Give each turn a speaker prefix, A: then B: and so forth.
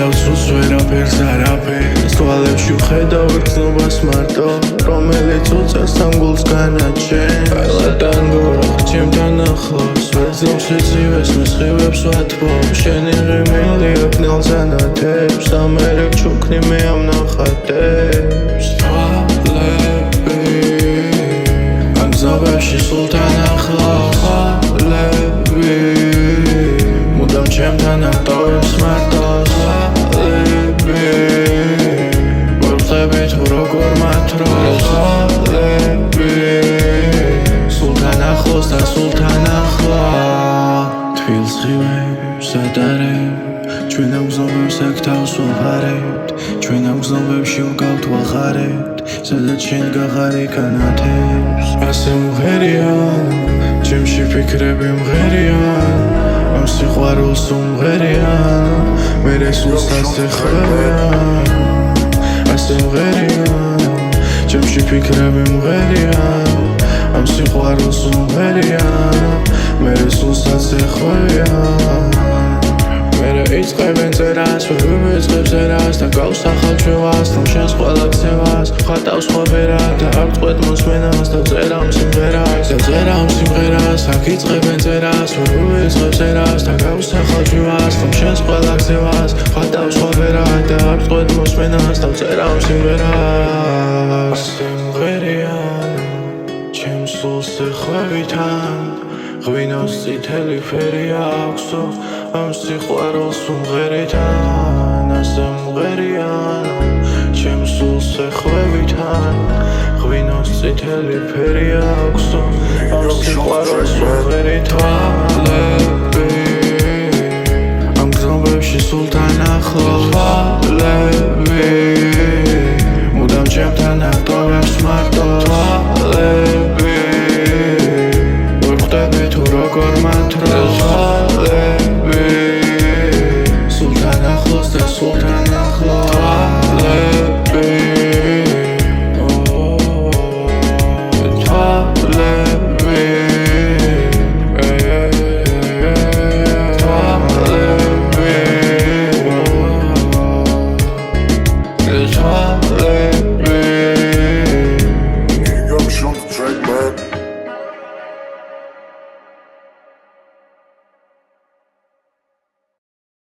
A: გადავცუს ვერაფერს არაფერს თვალებში ვხედავ გრძნობას მარტო რომელიც უწევს ამ გულს განაჩენ ყველა ტანგო ჩემთან ახლოს ვეძებ შეცივეს მსხივებს ვათბობ შენი ღიმილი აკნელს ანათებს ამერებ ჩუქნი მე ამ ნახატებს თვალები ამ გზობებში სულთან ახლოს თვალები მუდამ ჩემთან ამტოვებს მარტოს თვალები ვერხები თუ როგორ მათროს თვალები სულთან ახლოს და სულთან ახლა თბილს ღივებს ადარებ ჩვენ ამ გზობებს აქ თავს ვაფარებთ ჩვენ ამ გზობებში ვგავთ ვახარებთ სადაც შენ გაღარ იკანათებს ასე მღერიან ჩემში ფიქრები მღერიან ამ სიყვარულს უმღერიან მერე სულს ასეხვევიან ასე მღერიან ჩემში ფიქრები მღერიან ამ სიყვარულს უმღერიან მერე სულს ასეხვევიან მერე იწყებენ წერას ვერ ვივიწყებს ერას და გავსახავ ჩვევას რომ შენს ყველა ქცევას ხატავს ხვაბერა და არ წყვეთ მოსმენას და წერავ სიმღერას აქ იწყებენ წერას ვერ ვივიწყებს ერას და გავსახავ ჩვევას რომ შენს ყველა ქცევას ხატავს ხვაბერა და არ წყვეთ მოსმენას და წერავ სიმღერას სიმღერიან ჩემს სულს ეხვევითან ღვინოს წითელი ფერი აქვსო ამ სიყვარულს უმღერითან ასე მღერიან ჩემს სულს ეხვევითან ღვინოს წითელი ფერი აქვსო ამ სიყვარულს უმღერითან ამ გზნობებში სულთან ახლოს თვალები